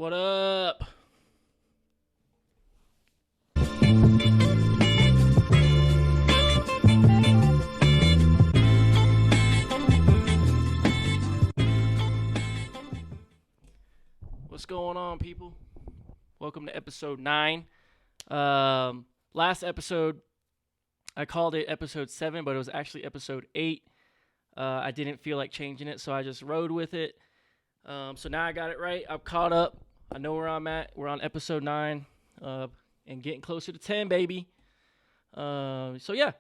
What up? What's going on, people? Welcome to episode 9. Last episode, I called it episode 7, but it was actually episode 8. I didn't feel like changing it, so I just rode with it. So now I got it right. I'm caught up. I know where I'm at. We're on episode 9 and getting closer to 10, baby. So yeah,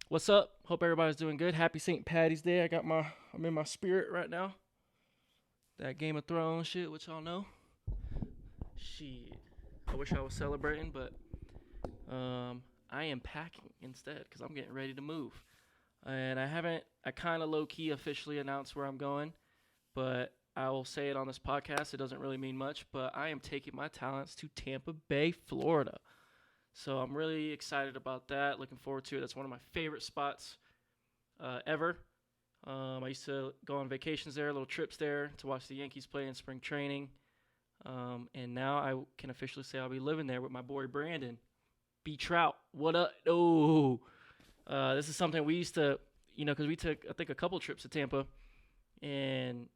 what's up? Hope everybody's doing good. Happy St. Patty's Day. I'm in my spirit right now. That Game of Thrones shit, which y'all know. Shit. I wish I was celebrating, but I am packing instead because I'm getting ready to move. And I kind of low-key officially announced where I'm going, but I will say it on this podcast. It doesn't really mean much, but I am taking my talents to Tampa Bay, Florida. So I'm really excited about that. Looking forward to it. That's one of my favorite spots ever. I used to go on vacations there, little trips there to watch the Yankees play in spring training. And now I can officially say I'll be living there with my boy Brandon. B. Trout. What up? Oh, this is something we used to, because we took, I think, a couple trips to Tampa. And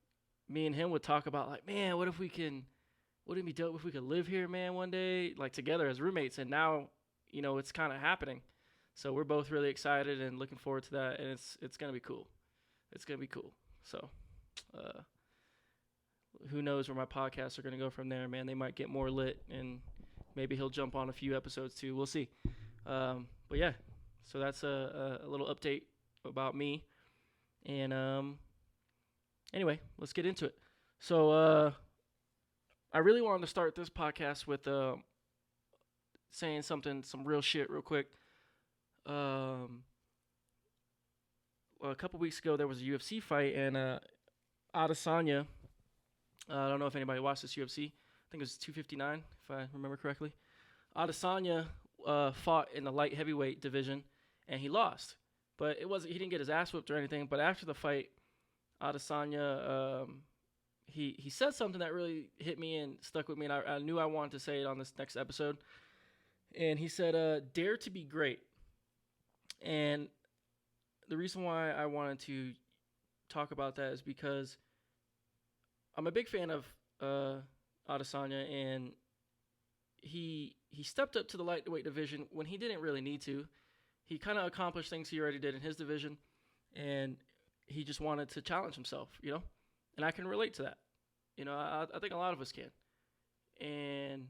me and him would talk about, like, man, wouldn't it be dope if we could live here, man, one day, like, together as roommates? And now, it's kind of happening. So we're both really excited and looking forward to that. And it's going to be cool. It's going to be cool. So, who knows where my podcasts are going to go from there, man. They might get more lit, and maybe he'll jump on a few episodes too. We'll see. But yeah, so that's a little update about me. And anyway, let's get into it. So I really wanted to start this podcast with saying some real shit real quick. Well, a couple weeks ago, there was a UFC fight, and Adesanya, I don't know if anybody watched this UFC. I think it was 259, if I remember correctly. Adesanya fought in the light heavyweight division, and he lost. But he didn't get his ass whipped or anything. But after the fight, Adesanya, he said something that really hit me and stuck with me, and I knew I wanted to say it on this next episode. And he said, dare to be great. And the reason why I wanted to talk about that is because I'm a big fan of Adesanya, and he stepped up to the lightweight division when he didn't really need to. He kind of accomplished things he already did in his division, and he just wanted to challenge himself, And I can relate to that. I think a lot of us can. And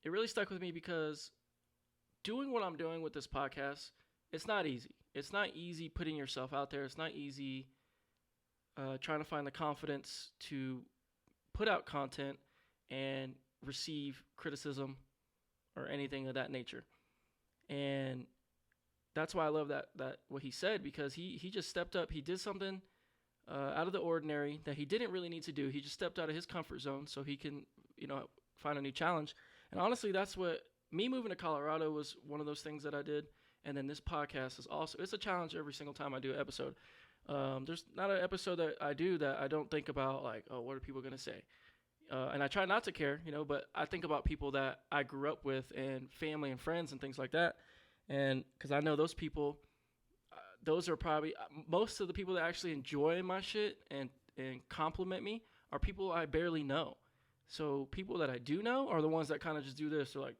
it really stuck with me because doing what I'm doing with this podcast, it's not easy. It's not easy putting yourself out there. It's not easy trying to find the confidence to put out content and receive criticism or anything of that nature. And that's why I love that what he said, because he just stepped up. He did something out of the ordinary that he didn't really need to do. He just stepped out of his comfort zone so he can, find a new challenge. And honestly, that's what me moving to Colorado was one of those things that I did. And then this podcast is also, it's a challenge every single time I do an episode. There's not an episode that I do that I don't think about, like, oh, what are people going to say? And I try not to care, but I think about people that I grew up with and family and friends and things like that. And because I know those people, those are probably most of the people that actually enjoy my shit and compliment me are people I barely know. So people that I do know are the ones that kind of just do this. They're like,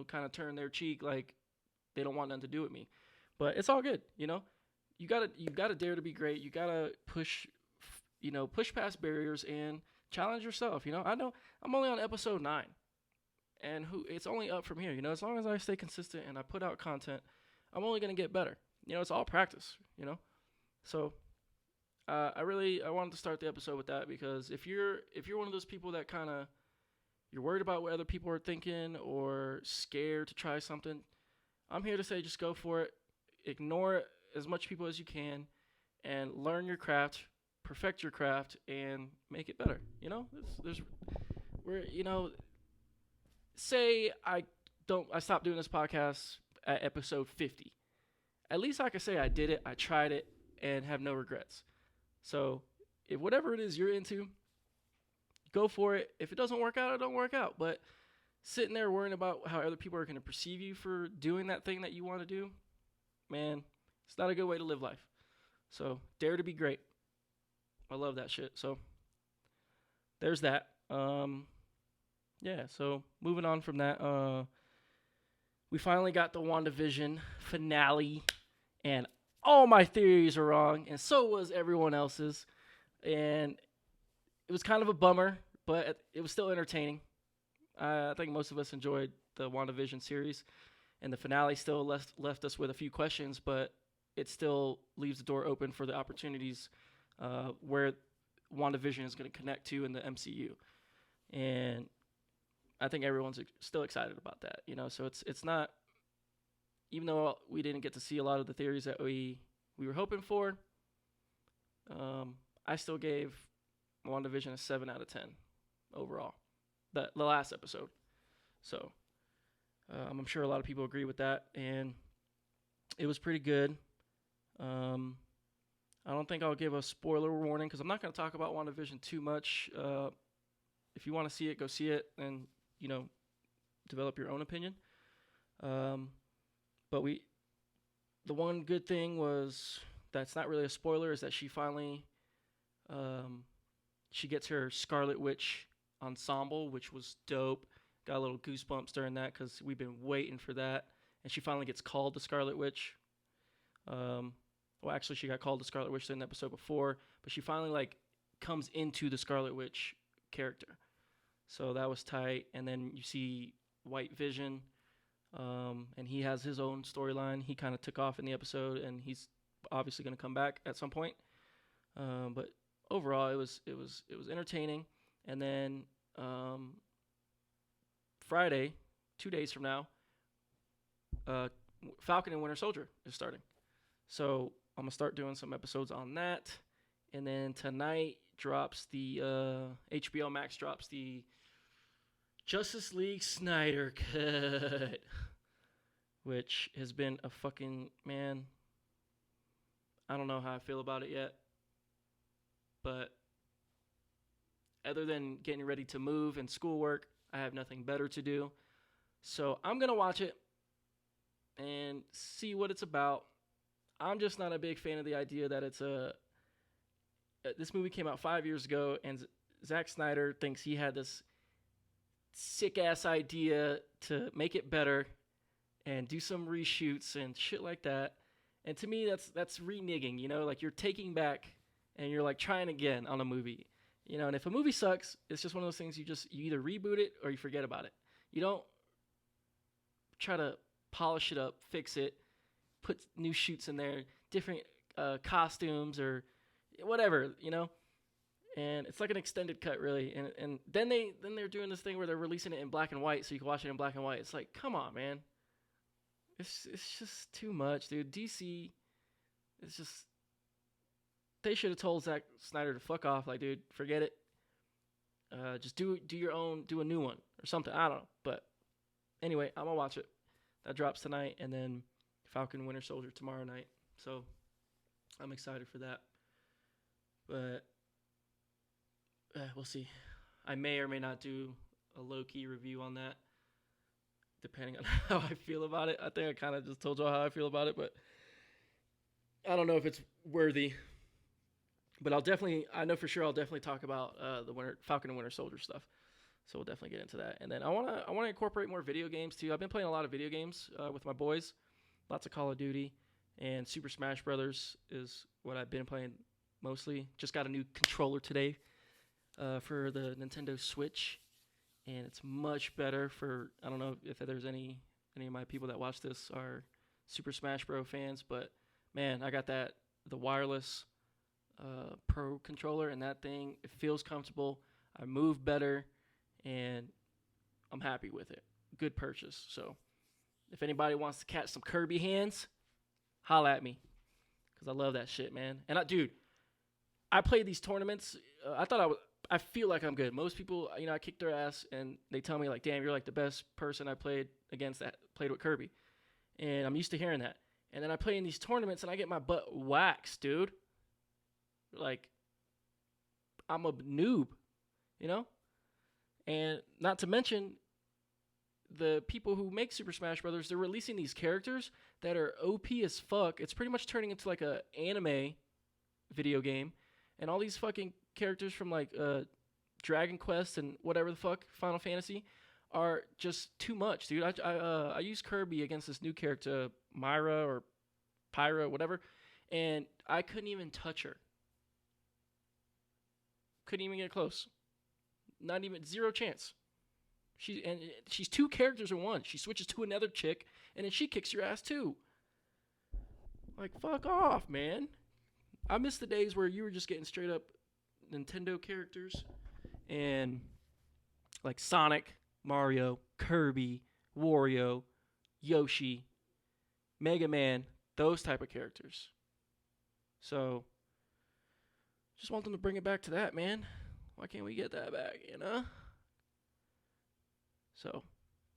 kind of turn their cheek like they don't want nothing to do with me. But it's all good, You gotta dare to be great. You gotta push past barriers and challenge yourself. I know I'm only on episode 9, and it's only up from here. As long as I stay consistent and I put out content, I'm only gonna get better. It's all practice. So I wanted to start the episode with that, because if you're one of those people that kind of you're worried about what other people are thinking or scared to try something, I'm here to say just go for it. Ignore as much people as you can and learn your craft, perfect your craft, and make it better. Say I stopped doing this podcast at episode 50. At least I can say I did it, I tried it, and have no regrets. So if whatever it is you're into, go for it. If it doesn't work out, it don't work out. But sitting there worrying about how other people are going to perceive you for doing that thing that you want to do, man, it's not a good way to live life. So dare to be great. I love that shit. So there's that. Yeah, so moving on from that, we finally got the WandaVision finale, and all my theories are wrong, and so was everyone else's. And it was kind of a bummer, but it was still entertaining. I think most of us enjoyed the WandaVision series, and the finale still left us with a few questions, but it still leaves the door open for the opportunities where WandaVision is going to connect to in the MCU. And I think everyone's still excited about that, you know. So it's not, even though we didn't get to see a lot of the theories that we were hoping for, I still gave WandaVision a 7 out of 10 overall, the last episode. So I'm sure a lot of people agree with that, and it was pretty good. I don't think I'll give a spoiler warning because I'm not going to talk about WandaVision too much. If you want to see it, go see it, and you know, develop your own opinion. But the one good thing was that's not really a spoiler is that she finally she gets her Scarlet Witch ensemble, which was dope. Got a little goosebumps during that because we've been waiting for that, and she finally gets called the Scarlet Witch. Well, actually, she got called the Scarlet Witch in the episode before, but she finally like comes into the Scarlet Witch character. So that was tight. And then you see White Vision, and he has his own storyline. He kind of took off in the episode, and he's obviously going to come back at some point. But overall, it was entertaining. And then Friday, 2 days from now, Falcon and Winter Soldier is starting. So I'm going to start doing some episodes on that. And then tonight drops the HBO Max drops the Justice League Snyder cut, which has been a fucking, man, I don't know how I feel about it yet. But other than getting ready to move and schoolwork, I have nothing better to do. So I'm going to watch it and see what it's about. I'm just not a big fan of the idea that it's this movie came out 5 years ago, and Zack Snyder thinks he had this sick-ass idea to make it better and do some reshoots and shit like that. And to me, that's reneging, you know? Like, you're taking back and you're, like, trying again on a movie. You know, and if a movie sucks, it's just one of those things you either reboot it or you forget about it. You don't try to polish it up, fix it, put new shoots in there, different costumes or whatever, you know. And it's like an extended cut, really. And then they're doing this thing where they're releasing it in black and white, so you can watch it in black and white. It's like, come on, man. It's just too much, dude. DC, it's just, they should have told Zack Snyder to fuck off. Like, dude, forget it. Just do your own, do a new one or something. I don't know. But anyway, I'm gonna watch it. That drops tonight, and then Falcon Winter Soldier tomorrow night. So I'm excited for that. But we'll see. I may or may not do a low-key review on that, depending on how I feel about it. I think I kind of just told y'all how I feel about it, but I don't know if it's worthy. But I know for sure I'll definitely talk about the Falcon and Winter Soldier stuff. So we'll definitely get into that. And then I wanna incorporate more video games too. I've been playing a lot of video games with my boys. Lots of Call of Duty, and Super Smash Brothers is what I've been playing mostly. Just got a new controller today for the Nintendo Switch, and it's much better for, I don't know if there's any of my people that watch this are Super Smash Bros. Fans, but man, I got the wireless Pro controller, and that thing, it feels comfortable. I move better, and I'm happy with it. Good purchase. So if anybody wants to catch some Kirby hands, holla at me, because I love that shit, man. And I played these tournaments. I feel like I'm good. Most people, you know, I kick their ass, and they tell me like, "Damn, you're like the best person I played against that played with Kirby," and I'm used to hearing that. And then I play in these tournaments, and I get my butt waxed, dude. Like, I'm a noob, you know. And not to mention, the people who make Super Smash Brothers, they're releasing these characters that are OP as fuck. It's pretty much turning into like a anime video game, and all these fucking characters from like Dragon Quest and whatever the fuck Final Fantasy are just too much, dude. I used Kirby against this new character, Myra or Pyra, whatever, and I couldn't even touch her. Couldn't even get close. Not even, zero chance. She's two characters in one. She switches to another chick, and then she kicks your ass too. Like, fuck off, man. I miss the days where you were just getting straight up Nintendo characters and like Sonic, Mario, Kirby, Wario, Yoshi, Mega Man, those type of characters. So, just want them to bring it back to that, man. Why can't we get that back, you know? So,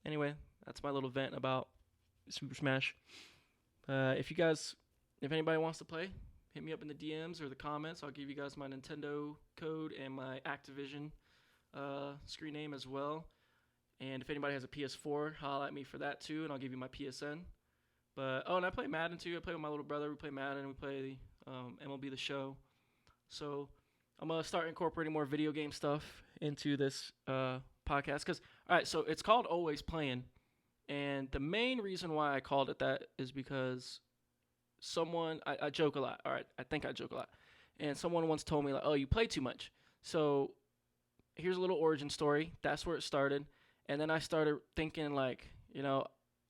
anyway, that's my little vent about Super Smash. If anybody wants to play, hit me up in the DMs or the comments. I'll give you guys my Nintendo code and my Activision screen name as well. And if anybody has a PS4, holla at me for that too, and I'll give you my PSN. But and I play Madden too. I play with my little brother. We play Madden. We play MLB The Show. So I'm gonna start incorporating more video game stuff into this podcast. Cause all right, so it's called Always Playing, and the main reason why I called it that is because I joke a lot. All right, I think I joke a lot, and someone once told me like, "Oh, you play too much." So here's a little origin story. That's where it started, and then I started thinking like,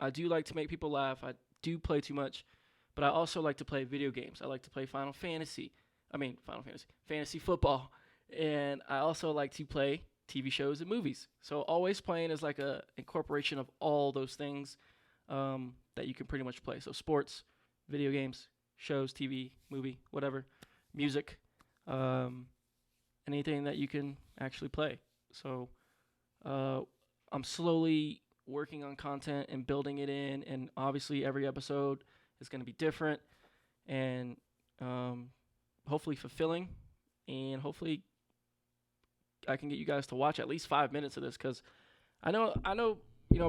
I do like to make people laugh. I do play too much, but I also like to play video games. I like to play fantasy football, and I also like to play TV shows and movies. So Always Playing is like a incorporation of all those things that you can pretty much play. So sports, video games, shows, TV, movie, whatever, music, anything that you can actually play. So I'm slowly working on content and building it in, and obviously every episode is going to be different and hopefully fulfilling, and hopefully I can get you guys to watch at least 5 minutes of this, because I know,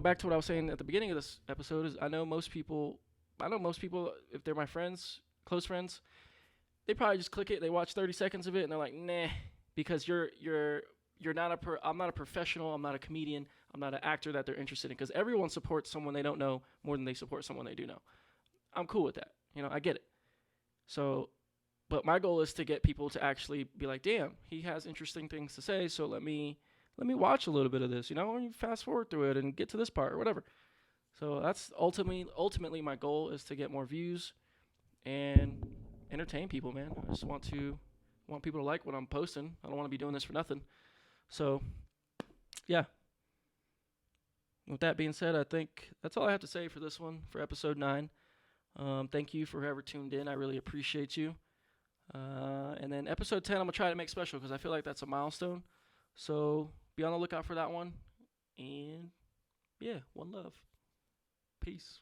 back to what I was saying at the beginning of this episode, is I know most people, if they're my friends, close friends, they probably just click it, they watch 30 seconds of it, and they're like, nah, because I'm not a professional, I'm not a comedian, I'm not an actor that they're interested in, because everyone supports someone they don't know more than they support someone they do know. I'm cool with that. I get it. So, but my goal is to get people to actually be like, damn, he has interesting things to say, so let me watch a little bit of this, and fast forward through it and get to this part or whatever. So that's ultimately my goal, is to get more views and entertain people, man. I just want people to like what I'm posting. I don't want to be doing this for nothing. So, yeah. With that being said, I think that's all I have to say for this one, for episode 9. Thank you for whoever tuned in. I really appreciate you. And then episode 10, I'm going to try to make special, because I feel like that's a milestone. So be on the lookout for that one. And yeah, one love. Peace.